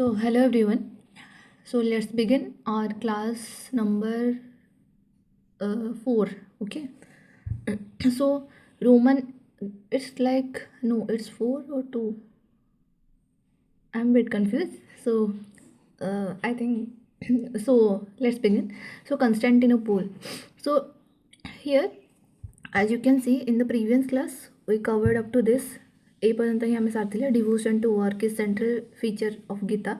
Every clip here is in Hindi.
So, hello everyone. So, let's begin our class number 4. Okay. So, Roman, it's like, no, it's 4 or 2. I'm a bit confused. So, I think, so let's begin. So, Constantinople. So, here, as you can see in the previous class, we covered up to this. ए पर्यंत ही आम सारी devotion to work is central feature of Gita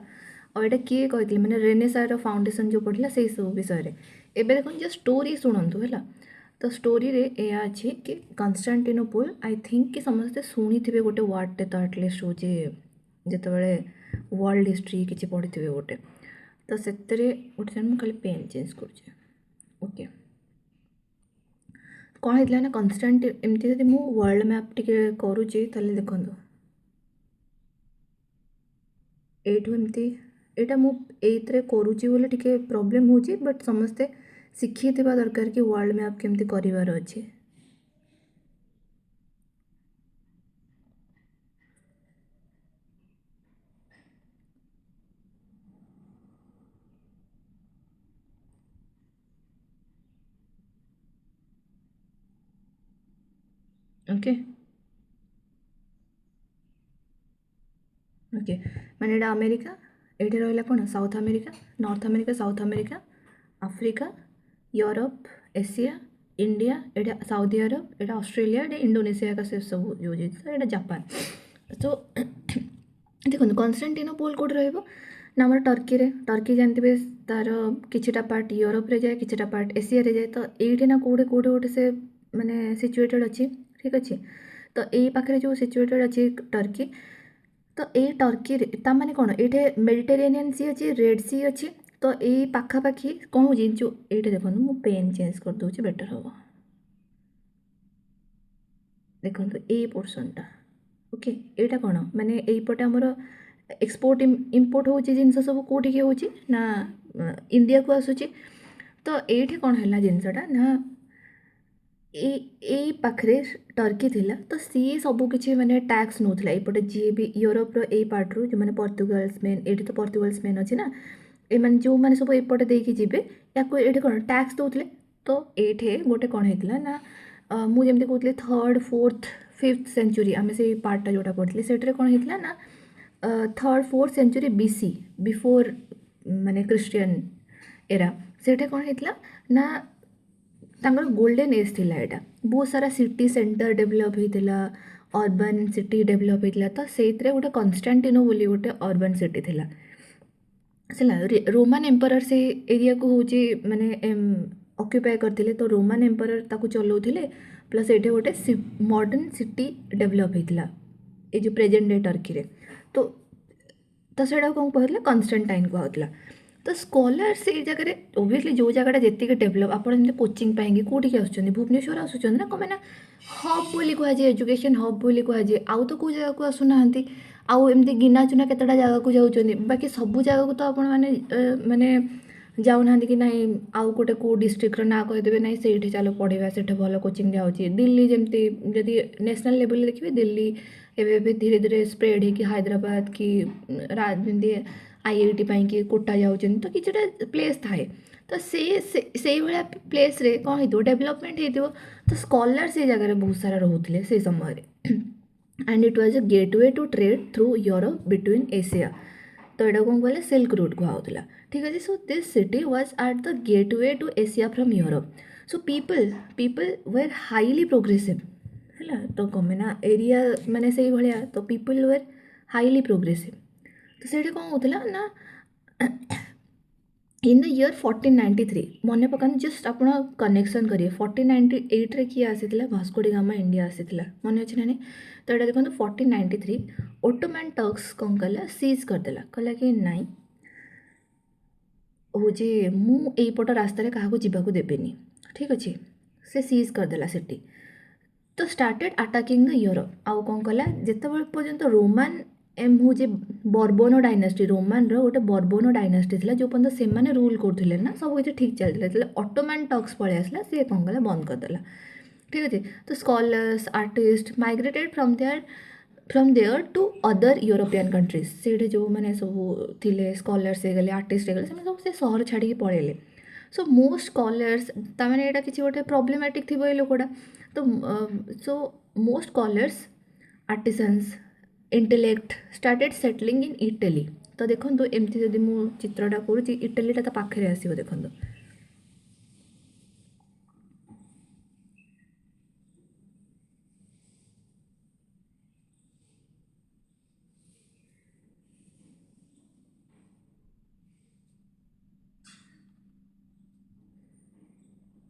और यहाँ किए कहते मैंने रेनेसार फाउंडेशन जो पढ़ला से सब विषय एवं देखो जो स्टोरी शुणु है तो स्टोरी रे यह अच्छी कि कन्स्टान्टिनोपल आई थिंक कि समस्ते शुणी थे गोटे वर्डटे तो एटलिस्ट हूँ जितेबाला वर्ल्ड हिस्ट्री किसी पढ़ी थे गोटे तो से गोटे मुझे खाली पेन चेंज कर ओके कौन होता है ना कन्स्टान्ट एमती जब मु वर्ल्ड मैप टिके करुचे ताले देखो एठू एमती यहाँ मुझे करुचे बोले टिके प्रॉब्लम हो बट समस्ते शिखी दरकार कि वर्ल्ड मैप केमती करार अच्छे ओके ओके माने एटा अमेरिका ये रहा कौन south America north America south America Africa Europe Asia India एटा साउदी अरब एटा ऑस्ट्रेलिया एटा इंडोनेशिया का से सब यूज होता जापान तो देखो कन्स्टान्टिनोपल कौट ना आम टर्की जानते तार किछिटा पार्ट यूरोप रे जाए किछिटा पार्ट एशिया रे जाए तो ये ना कौटे कौटे गोटे से माने सिचुएटेड अच्छी ठीक अच्छे तो यही पाखे जो सिचुएटेड अच्छी टर्की तो ये टर्की ताने कौन ये मेडिटेरेनियन सी अच्छी रेड सी अच्छी तो यही पाखापाखि कौन हो जो ये देखो मु पेन चेंज कर दूसरी बेटर हम देखो ये पोर्सनटा ओके यहाँ कौन माने यहीपटे आमर एक्सपोर्ट इम्पोर्ट हो जिन सब कौटी हो ना इंडिया को आसूँ तो ये कौन है जिनसटा ना यही पाखे टर्की थिला तो सी सब किसी माने टैक्स नौला एपटे जी भी यूरोप रो पार्ट जो मैंने पर्तुगाल्स मेन ये तो पर्तुगाल्स मेन अच्छे ना ये जो मैंने सब एपटे देकी जी या ये कौन टैक्स दौले तो ये गोटे कौन होता ना मुझे कहती 3rd 4th 5th सेंचुरी आम से पार्टा जोटा पढ़ी से कौन होता ना 3rd 4th century BC before माने क्रिश्चियन एरा से कौन होता ना तांगर गोल्डन एज थिला एटा बहुत सारा सिटी सेंटर डेभलप होता अर्बन सिटी डेभलप होता तो से गोटे कन्स्टान्टिनो बोली गोटे अर्बन सिटी थिला रोमान एम्परर से एरिया को हूँ माने ऑक्युपाई करते तो रोमान एम्परर ताको चलाउथिले प्लस ये गोटे मॉडर्न सिटी डेभलप होता ये जो प्रेजेंट डे टर्की रे तो से कौन कहला कन्स्टान्टाइन कहला तो स्कॉलर से जगह ओबियसली जो जगह जी डेभलप आप कोचिंग पाएंगे कौटी आसुँच भुवनेश्वर आसुँच ना कौन मैंने हब बोली कहुए एजुकेशन हब बोली कहुए आउ तो कौ जगह को आसुना आउ एमती गिना चुना केतटा जगह को जाऊँ बाकी सब जगह को तो आपण माने जाऊना कि ना आउ गोटे कौ डिस्ट्रिक्ट ना कहीदेवे ना से चलो पढ़ा से भल कोचिंग जाऊँगी दिल्ली जमती जदि नेशनल लेवल देखिए दिल्ली एवं धीरे धीरे स्प्रेड हो हैदराबाद कि जमी आईआईटी पाई कोटा जाऊँ तो किसी प्लेस थाए तो से भाया प्लेस रे कौन हो डेभलपमेंट हो तो स्कॉलर से जगह बहुत सारा रोते से समय and it was a gateway to trade through Europe between Asia तो यहाँ कौन कहले सिल्क रूट कहला ठीक अच्छे so this city was at the gateway to Asia from Europe so people were highly progressive है तो कमे ना एरिया माने से भाया तो पीपल वेर हाईली प्रोग्रेसिव तो से कौन होता ना इन द ईयर 1493 मन पकान जस्ट आप कनेक्शन करेंगे 1498 रे किए आसी भास्को डी गामा इंडिया आसी मन अच्छे ना नहीं तो यहाँ देखो 1493 ओटोमैन टर्क्स कौन कला सीज करदेला कहला कि नाई हूँ मुझपट रास्तार क्या जावाक देवेनि ठीक अच्छे से सीज करदेला सिटी तो स्टार्टेड अटाकिंग द यूरोप आउ कौन कला जिते पर्यंत रोमान हूँ बर्बन डायनास्टी रोमान गोटे बर्बन डायनास्टी था जो पर्यटन से मैंने रूल करते ना सब किसी ठीक चलता ऑटोमैन टर्क्स पलि आसला सी कौन कला बंद करदेला ठीक अच्छे तो scholars artist migrated from there from there to other European countries से जो मैंने सब थे स्कॉलर्स हो गले आर्टिस्ट हो गले सब से सहर छाड़ी पलैले सो मोस्ट स्कॉलर्स ताने यहाँ किसी गोटे प्रोब्लेमेटिक थी ये लोकटा तो so most scholars artisans intellect started settling in Italy तो देखो एमती जदि मु चित्रटा करुँची इटलीटा तो पाखे आसो देखो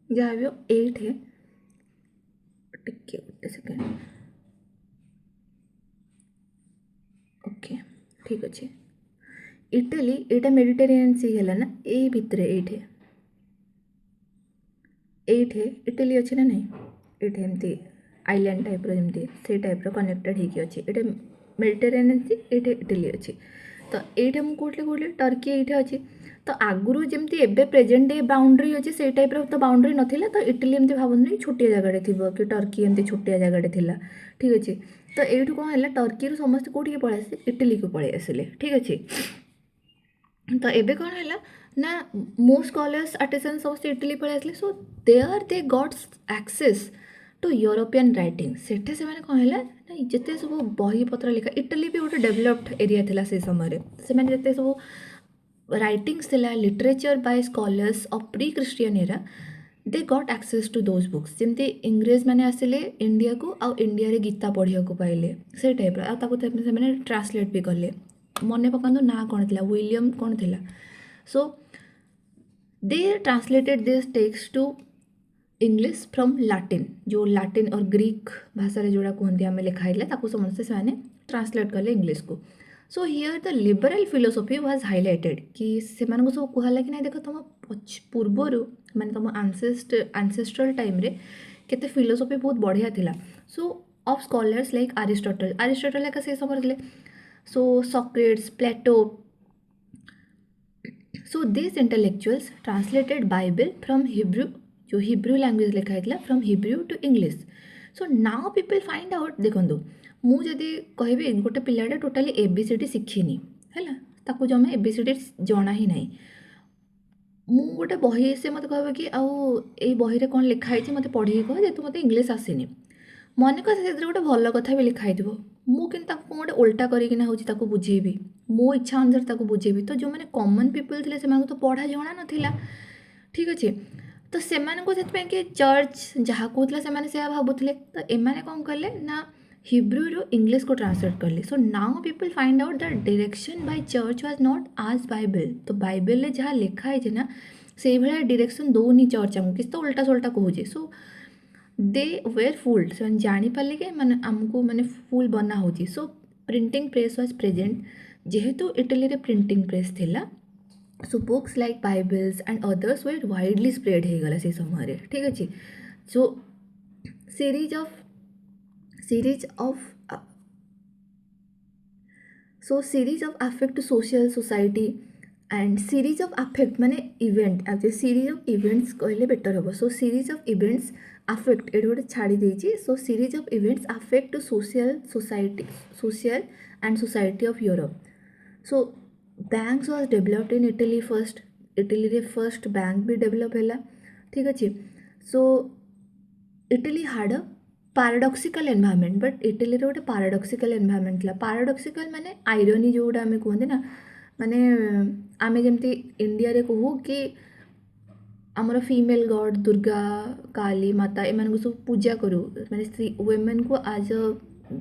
जहाँ भी हो एट है टिके गोटे सेकेंड ओके ठीक अच्छे इटली एटा मेडिटेरियन सी है ना ये भितर ये इटली अच्छे ना नहीं ये एमती आइलैंड टाइप रमती से टाइप कनेक्टेड होगी अच्छे ये मेडिटेरियन सी ये इटली अच्छी तो ये मुझे कहली टर्की ये अच्छी तो आगुरी जमी एवं प्रेजेंट डे बाउंड्री अच्छे से टाइप तो बाउंड्री नाला तो इटली एमती भावुन छोटिया जगह थी कि टर्की एमती छोटिया जगह थी ठीक अच्छे तो ये कौन है टर्की समस्त कौटी पलि आसे इटली को पलि आसिले ठीक अच्छे तो एबे कौन है ना मोस्ट स्कॉलर्स आर्टिसन समस्त इटली पलि आसिले so there they got access to European writing सेठे से कौन है ना जिते सब बही पत्र लिखा इटली भी गोटे डेभलप्ड एरिया थिला से समय से जिते सब राइटिंग्स थिला literature by scholars of pre Christian era they got access to those books जमती इंग्रेज मैंने आसिले इंडिया को आउ इंडिया रे गीता पढ़िया को पाइले से टाइप से ट्रांसलेट भी कले मन पकातु ना कौन थी विलियम कौन थी so they translated this text to English from Latin जो लाटिन और ग्रीक भाषा जोड़ा कहते आम लिखाई समस्ते से ट्रांसलेट कले इंग्लिश को so here the liberal philosophy was highlighted कि से सब कहला कि ना देख तुम पूर्वर माने तुम आंसेस्ट्रल टाइम रे केते फिलोसफी बहुत बढ़िया थिला so of scholars like Aristotle का से समय थे so Socrates Plato so this intellectuals translated Bible from Hebrew जो हिब्रू लैंग्वेज लिखा है from Hebrew to English so now people find out देखो मुझे कहबी गोटे पिलाटा टोटाली एबीसीडी शिखिनी है ताकू जमा एबीसीडी जना ही ना मु गोटे बही से मत कह कि आई बही रे कौन लिखाई मत पढ़ी कह जेतु मत इंग्लिश आसीनी मन कर से गोटे भल कथा भी लिखाई मुझे गोटे उल्टा करना हूँ बुझेबी मो इच्छा अनुसार बुझेबी तो जो मैंने कॉमन पीपल थे से तो पढ़ा जना नाला ठीक अच्छे तो से कि चर्च जहाँ कहला से भावुले तो एमाने कौन कले ना हिब्रू रू इंग्लिश को ट्रांसलेट करले सो now people find out that direction by church was not आज बाइबल तो बाइबल जहाँ लिखाई ना से भाया डायरेक्शन दौनी चर्च आमको किस तो उल्टा सुल्टा कहूजे सो दे वेर फुल्ड से जानीपारे कि माने आमको माने फुल बना हो so printing press was present जेहेतु इटली रे प्रिंटिंग प्रेस थिला so books like Bibles and others were widely spread हो गला से समय ठीक अच्छे so series of series of affect to social society and series of affect माने event actually series of events कहले बेटर हम सो series of events affect ये गोटे छाड़ी देछि सो series of events affect to social and society of Europe so banks was developed in Italy first Italy रे फर्स्ट बैंक भी डेवलप है ठीक अच्छे so Italy hard paradoxical environment but Italy रे गोटे पाराडॉक्सिकल एनवायरनमेंट था पाराडॉक्सिकल माने आयरनी जोड़ा आम कहते ना माने आम जमती इंडिया रे कहू कि आमर फीमेल गॉड दुर्गा काली माता एम सब पूजा करूँ माने वुमेन को आज अ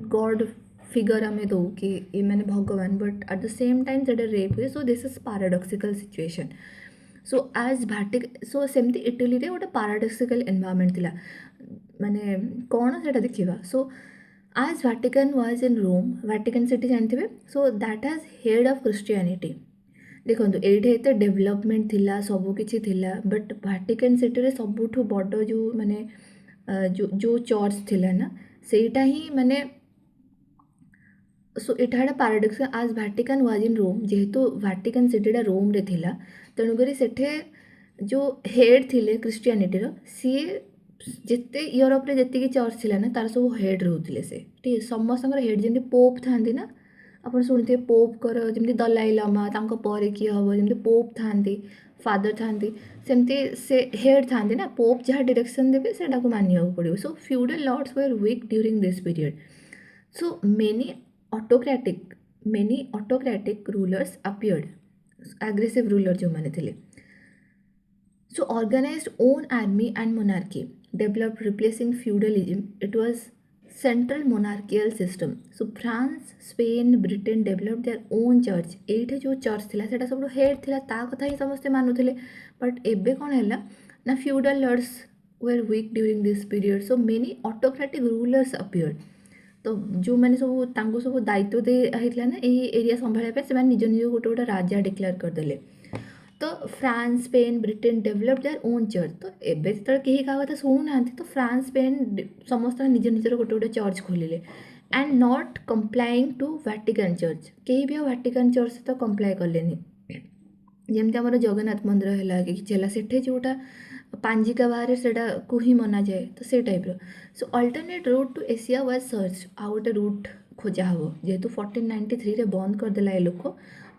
गॉड फिगर आम दो कि ये मैंने भगवान but at the same time से रेप हुए so this is paradoxical situation so आज सो सेमती इटली रे गोटे पाराडॉक्सिकल एनवायरनमेंट थिला माने कौन से देखा सो आज Vatican was in Rome Vatican City जानते so that has head of Christianity देखो ये डेवलपमेंट थिला सबकि थिला बट वाटिकन सिटी रे सबुठ बड़ जो माने जो चर्च थिला ना सेटा ही माने सो इटा पाराडॉक्स आज वाटिकन वाज इन रोम जेहेतु वाटिकन सिटीटा रोम रे थिला तेणुकरी सेठे जो हेड थिले क्रिश्चियनिटी सी ଯେତେ ୟୁରୋପରେ ଯେତିକି ଚର୍ଚ୍ଚ ଥିଲା ନା ତାର ସବୁ ହେଡ଼୍ ରହୁଥିଲେ ସେ, ଠିକ୍ ଅଛି, ସମସ୍ତଙ୍କର ହେଡ଼୍ ଯେମିତି ପୋପ୍ ଥାଆନ୍ତି ନା, ଆପଣ ଶୁଣିଥିବେ ପୋପ୍ଙ୍କର ଯେମିତି ଦଲାଇ ଲାମା, ତାଙ୍କ ପରେ କିଏ ହେବ, ଯେମିତି ପୋପ୍ ଥାଆନ୍ତି, ଫାଦର ଥାଆନ୍ତି, ସେମିତି ସେ ହେଡ଼୍ ଥାଆନ୍ତି ନା, ପୋପ୍ ଯାହା ଡିରେକ୍ସନ୍ ଦେବେ ସେଇଟାକୁ ମାନିବାକୁ ପଡ଼ିବ। So feudal lords were weak during this period. So many autocratic rulers appeared, aggressive ruler जो माने थे। So organized own army and monarchy developed replacing feudalism. It was central monarchical system. So France, Spain, Britain developed their own church. एठे जो चर्च थिला सेटा सब हेड थिला ता कथा ही समस्ते मानुथिले, बट एबे कोन हैला ना feudal lords were weak during this period. So many autocratic rulers appeared. तो जो मैंने सब तांको सब दायित्व दे आइथिला ना एई एरिया संभाळिया पे सेमान निज निज गोटे गोटे राजा डिक्लेयर करदेले। तो France, Spain, Britain develop their own church. तो एबे जेतବେଳେ केही କାହା କଥା ଶୁଣୁନାହାନ୍ତି ତ फ्रांस, स्पेन ସମସ୍ତେ ନିଜ ନିଜର ଗୋଟେ ଗୋଟେ ଚର୍ଚ୍ଚ ଖୋଲିଲେ and not complying to Vatican church. केही भी वाटिकान चर्च सहित कंप्लाय कलेनि। ଯେମିତି ଆମର ଜଗନ୍ନାଥ ମନ୍ଦିର ହେଲା କି କିଛି ହେଲା ସେଠି ଯେଉଁଟା ପାଞ୍ଜିକା ବାହାରେ ସେଇଟାକୁ ହିଁ ମନାଯାଏ, ତ ସେଇ ଟାଇପ୍ର। So alternate route to Asia was search. ଆଉ ଗୋଟେ ରୁଟ୍ ଖୋଜା ହେବ, ଯେହେତୁ 1493ରେ ବନ୍ଦ କରିଦେଲା ଏ ଲୋକ,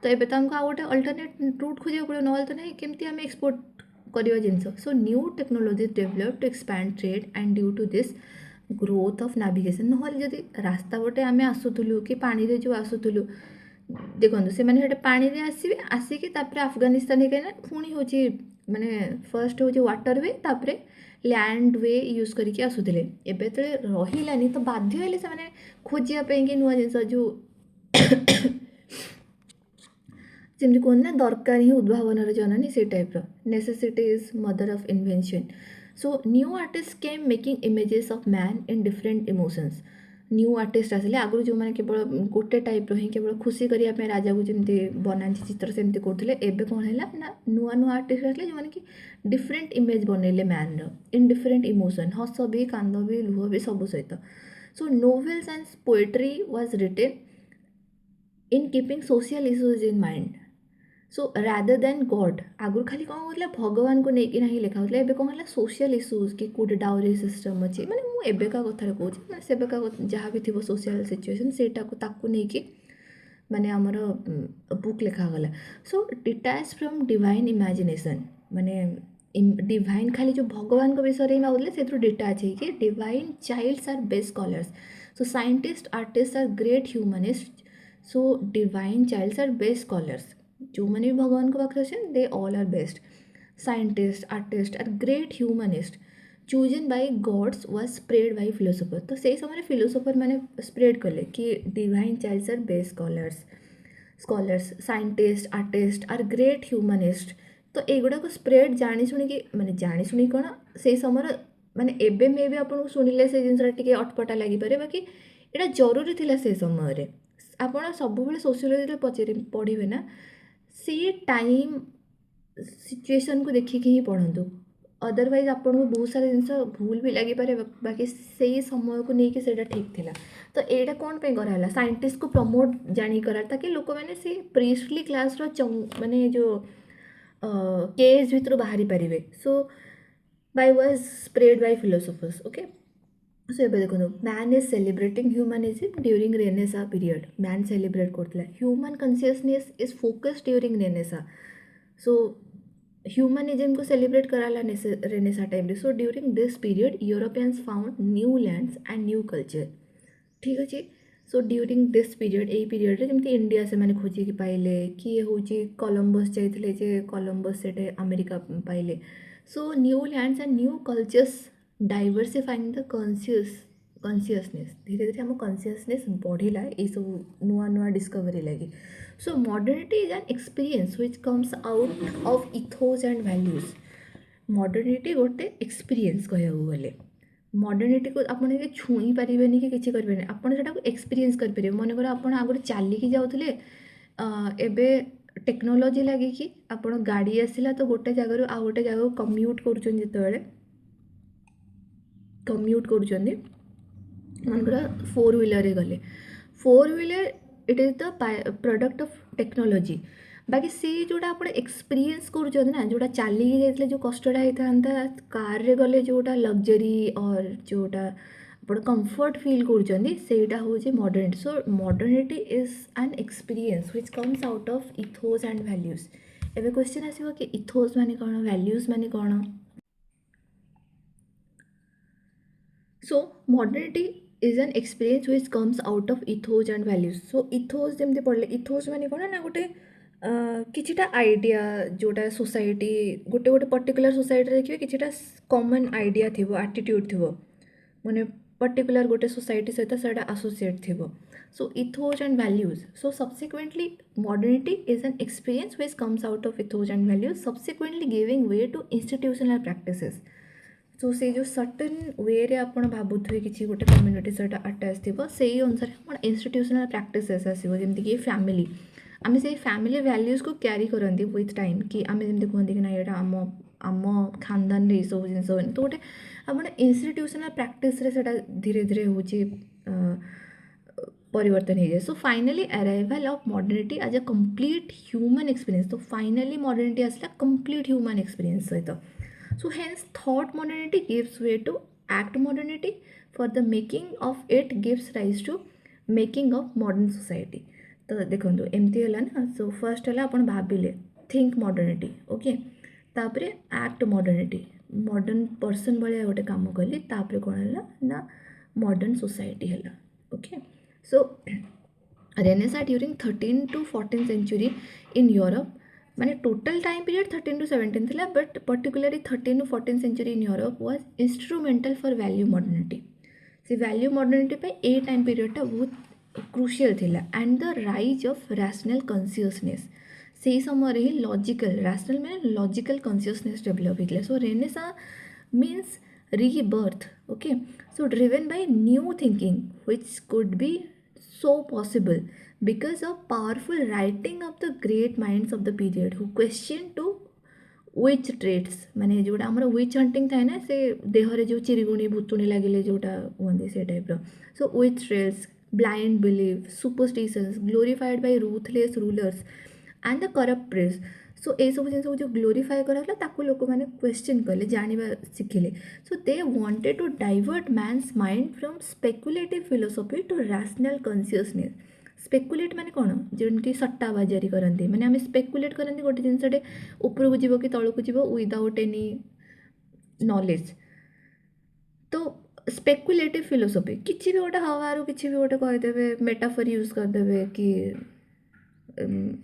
ତ ଏବେ ତାଙ୍କୁ ଆଉ ଗୋଟେ ଅଲ୍ଟରନେଟ୍ ରୁଟ୍ ଖୋଜିବାକୁ ପଡ଼ିବ, ନହେଲେ ତ ନାହିଁ କେମିତି ଆମେ ଏକ୍ସପୋର୍ଟ କରିବା ଜିନିଷ। So new technology develop to expand trade and due to this growth of navigation. ନହେଲେ ଯଦି ରାସ୍ତା ଗୋଟେ ଆମେ ଆସୁଥିଲୁ କି ପାଣିରେ ଯେଉଁ ଆସୁଥିଲୁ, ଦେଖନ୍ତୁ ସେମାନେ ସେଠି ପାଣିରେ ଆସିବେ, ଆସିକି ତାପରେ ଆଫଗାନିସ୍ତାନ ହେଇକିନା ପୁଣି ହେଉଛି ମାନେ ଫର୍ଷ୍ଟ ହେଉଛି ୱାଟର ୱେ, ତାପରେ ଲ୍ୟାଣ୍ଡ ୱେ ୟୁଜ୍ କରିକି ଆସୁଥିଲେ। ଏବେ ଯେତେବେଳେ ରହିଲାନି ତ ବାଧ୍ୟ ହେଲେ ସେମାନେ ଖୋଜିବା ପାଇଁକି ନୂଆ ଜିନିଷ, ଯେଉଁ ଯେମିତି କୁହନ୍ତି ନା ଦରକାର ହିଁ ଉଦ୍ଭାବନର ଜନନୀ, ସେଇ ଟାଇପ୍ର। Necessity is mother of invention. So new artist came making images of man in different emotions. New artist ଆସିଲେ, ଆଗରୁ ଯେଉଁମାନେ କେବଳ ଗୋଟେ ଟାଇପ୍ର ହିଁ କେବଳ ଖୁସି କରିବା ପାଇଁ ରାଜାକୁ ଯେମିତି ବନାନ୍ତି ଚିତ୍ର ସେମିତି କରୁଥିଲେ, ଏବେ କ'ଣ ହେଲା ନା ନୂଆ ନୂଆ ଆର୍ଟିଷ୍ଟ ଆସିଲେ ଯେଉଁମାନେ କି ଡିଫରେଣ୍ଟ ଇମେଜ୍ ବନେଇଲେ ମ୍ୟାନ୍ର ଇନ୍ ଡିଫରେଣ୍ଟ ଇମୋସନ୍, ହସ ବି, କାନ୍ଦ ବି, ଲୁହ ବି, ସବୁ ସହିତ। So novels and poetry was written in keeping social issues in mind. So rather than God, आगुरी खाली कौन होता भगवान को लेकिन ही लिखा होता, एबे कौन है सोशल इश्यूज कि कोटे डाउरी सिस्टम अच्छी, माने मु एबेका कथा कहूँ माने सेबेका जहाँ भी थी सोशल सिचुएशन सेटा को ताकू नहीं कि माने आमर बुक लिखा गला। सो डिटैच फ्रॉम डिवाइन इमेजिनेशन, माने डिवाइन खाली जो भगवान को विषय में माउले से डिटैच है कि divine childs are best scholars. So scientist artist are great humanist. So divine childs are best scholars, जो मैंने भी भगवान को पाखे अच्छे they all are best. Scientist artist are great humanist chosen by gods was spread by philosopher. तो से समय फिलोसोफर मैंने स्प्रेड कले कि divine childs are best scholars scientist artist are great humanist. तो एगुड़ाक स्प्रेड जानी शुणी माने जानी शुणी कौन से समय माने एबे मे भी आपको शुणिले से जिनसा टिके अटपटा लगिपारे, बाकी एटा जरूरी थिला से समय आपण सब सोशियोलॉजी पचारि पढ़े ना से टाइम सिचुएशन को देखिक ही पढ़ु, अदरवाइज आपको बहुत सारा जिन भूल भी लगी पारे, बाकी से समय को लेकिन से ठीक थिला। तो यहाँ कौन पे कराला साइंटिस्ट को प्रमोट जानी करा ताकि लोक मैंने से प्रीस्टली क्लास माने जो केस भर बाहरी पारे। So by was spread by philosophers. Okay, so ये देखो man is celebrating humanism during Renaissance period. Man celebrate करता human consciousness is focused during Renaissance. So humanism को सेलिब्रेट कराला Renaissance time. So during this period Europeans found new lands and new culture. ठीक अच्छे। सो ड्यूरिंग दिस पीरियड यही पीरियड जमी इंडिया से मैंने खोजिकी पाइले, किए हूँ कोलंबस जाइए जे कोलंबस से अमेरिका पाइले। So new lands and new cultures diversifying the consciousness. धीरे धीरे आम कॉन्शियसनेस बढ़ला ये सब नुआ नुआ डिस्कवरी लगी। So modernity is an experience which comes out of ethos and values. Modernity गोटे एक्सपीरियंस कहू गले मॉडर्निटी को आपन छुई पारे कि किसी करें आपड़ से एक्सपीरियंस करेंगे। मनकर आप आगे चलिकी जाऊे एबे टेक्नोलोजी लगे कि आप गाड़ी आसला तो गोटे जगार आ गोटे जगह कम्यूट कर मनकर 4 व्हीलर गले 4 wheeler it is the product of technology. बाकी से जोटा आप एक्सपीरियंस कर ना जोटा चलिकी जाइए जो कष्टा होता कार रे गले जोटा लग्जरी और जोटा आप कंफर्ट फील करा हूँ modernity. So modernity is an experience which comes out of ethos and values. एबे क्वेश्चन आसीबो कि इथोस माने कौन, वैल्यूज माने कौन. So modernity is an experience which comes out of ethos and values. So ethos जमती पढ़ले इथोस माने कौन ना गोटे किछिटा आइडिया जोटा सोसाइटी गोटे गोटे पर्टिकुलर सोसाइटी देखिए किछिटा कॉमन आइडिया थिबो, एटीट्यूड थिबो, माने पर्टिकुलर गोटे सोसाइटी सहित सेटा एसोसिएट थिबो. So ethos and values. So subsequently modernity is an experience which comes out of ethos and values subsequently giving way to institutional practices. So से जो सर्टेन वे रे आपण भाबुथुए किछि गोटे कम्युनिटी सहित अटैच थिबो सेही अनुसार आपण इंस्टीट्यूशनल प्रैक्टिसेस आसीबो जेमति कि फैमिली. आम से फैमिली वैल्यूज को क्यारी करती विथ टाइम कि आम जमी कहते कि ना यहाँ आम आम खानदान ये सब जिन तो गोटे आप इंस्टीट्यूशनल प्रैक्टिस धीरे धीरे हूँ परिवर्तन हो जाए. So finally arrival of modernity as a complete human experience. तो फाइनली मॉडर्निटी आसला कंप्लीट ह्यूमन एक्सपीरियंस सहित. So hence thought modernity gives way to act modernity for the making of it gives rise to making of modern society. तो देखो एमती है ना. सो फर्स्ट है आप भाविले थिंक मॉडर्निटी, ओके, तापरे एक्ट मॉडर्निटी, मॉडर्न पर्सन भाया गोटे काम कली, तापरे कौन है ना मॉडर्न सोसाइटी है. Okay. So Renaissance during 13 to 14 century in Europe माने टोटल टाइम पीरियड 13 to 17 थिला, but particularly 13 to 14 century in Europe was instrumental for value modernity. से वैल्यू मॉडर्निटी पे ए टाइम पीरियडटा बहुत क्रुशियल थिला. And the rise of rational consciousness से समय ही लॉजिकल रैशनल में लॉजिकल कॉन्शियसनेस डेवलप होता. So Renaissance means rebirth. Okay. So driven by new thinking which could be so possible because of powerful writing of the great minds of the period who question to which trades माने जोटा आमर विच हंटिंग थाए ना से देहरे जो चिरीगुणी भूतुणी लगे जोटा कहते से टाइप्र. So witch trades, blind belief, superstitions glorified by ruthless rulers and the corrupt press. So ये सब जिन जो ग्लोरीफाए कराला ताको लोक मैंने क्वेश्चन कले जानिबा शिखिले. So they wanted to divert man's mind from speculative philosophy to rational consciousness. Speculate माने कौन, जमी सट्टा बाजारी करती माने आम स्पेकुलेट करती गोटे जिनटे उपरकू जीव कि तौक जीव विदाउट एनी नॉलेज. तो स्पेकुलेटिव फिलोसफी किसी भी गोटे हवारू किसी भी गोटे कहीदेवे मेटाफर यूज करदे कि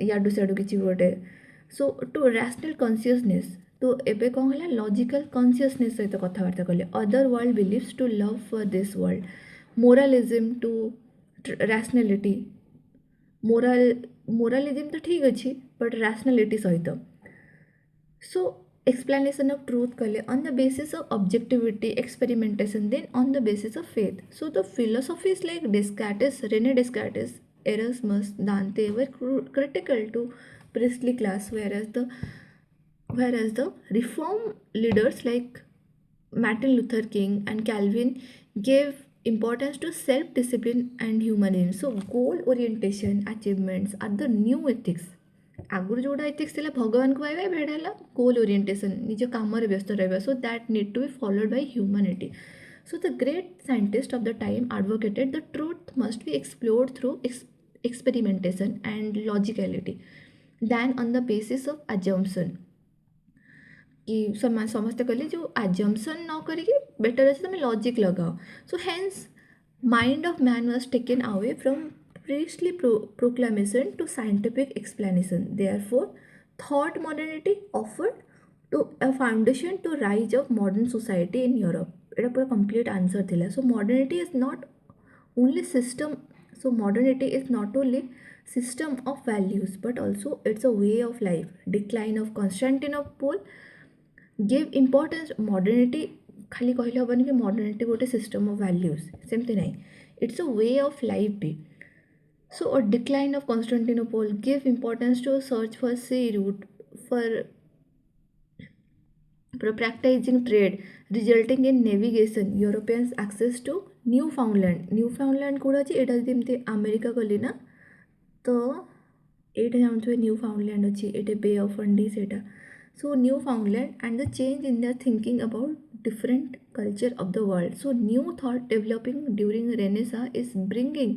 याडू सियाडू किसी गोटे. So to rational consciousness. तो एबे कौन है लॉजिकल कॉन्शियसनेस सहित कथबार्ता कले. Other world believes to love for this world. Moralism to rationality. Moralism तो ठीक अच्छे बट रैशनैलिटी सहित. सो explanation of truth कले on the basis of objectivity, experimentation, then on the basis of faith. So the philosophies like Descartes, René Descartes, Erasmus, Dante were critical to priestly class, whereas the reform leaders like Martin Luther King and Calvin gave importance to self-discipline and humanism. So goal orientation achievements are the new ethics. आगुरी जोड़ा एथिक्स थिला भगवान को पाइबा भेड़ है गोल ओरिएंटेशन निज काम व्यस्त रहा. So that need to be followed by humanity. So the great scientist of the time advocated the truth must be explored through experimentation and logicality than on the basis of assumption. कि समस्ते कहले जो अजम्पशन न करके बेटर अच्छे तुम लॉजिक लगाओ. So hence mind of man was taken away from priestly proclamation to scientific explanation. Therefore, thought modernity offered to a foundation to rise of modern society in Europe. It's a complete answer thila. So modernity is not only system. So modernity is not only system of values but also it's a way of life. Decline of Constantinople gave importance modernity. खाली कहले हबनी कि modernity गोटे system of values सेमती नहीं. It's a way of life भी. So a decline of Constantinople gave importance to a search for sea route for practicing trade, resulting in navigation, Europeans access to Newfoundland. Newfoundland कौड़ा अच्छे एटा जमी अमेरिका गली ना तो ଏଇଟା ଜାଣୁଥିବେ ନ୍ୟୁ ଫାଉଣ୍ଡଲ୍ୟାଣ୍ଡ ଅଛି, ଏଇଟା ବେ ଅଫ୍ ଫଣ୍ଡିସ୍ ଏଇଟା। So Newfoundland and the change in the thinking about different culture of the world. So new thought developing during Renaissance is bringing,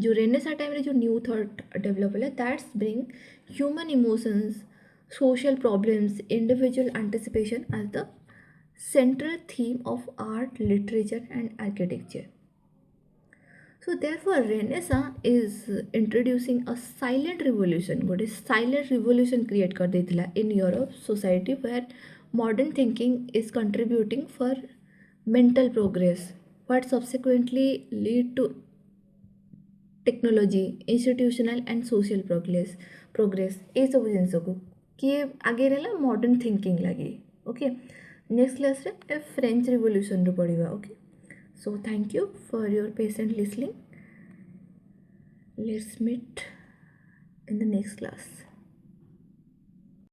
जो Renaissance टाइम रे जो न्यू थॉट डेवलप होला that's bring human emotions, social problems, individual anticipation as the central theme of art, literature and architecture. So therefore Renaissance is introducing a silent revolution, गोटे silent revolution create कर देथिला in Europe society where modern thinking is contributing for mental progress, what subsequently lead to technology, institutional and social progress ये सब जिनस को किए आगे रहा मॉडर्न थिंकिंग लगी। ओके, नेक्स्ट क्लास रे फ्रेंच रिवोल्यूशन रू पढ़िबा। Okay, so thank you for your patient listening. Let's meet in the next class.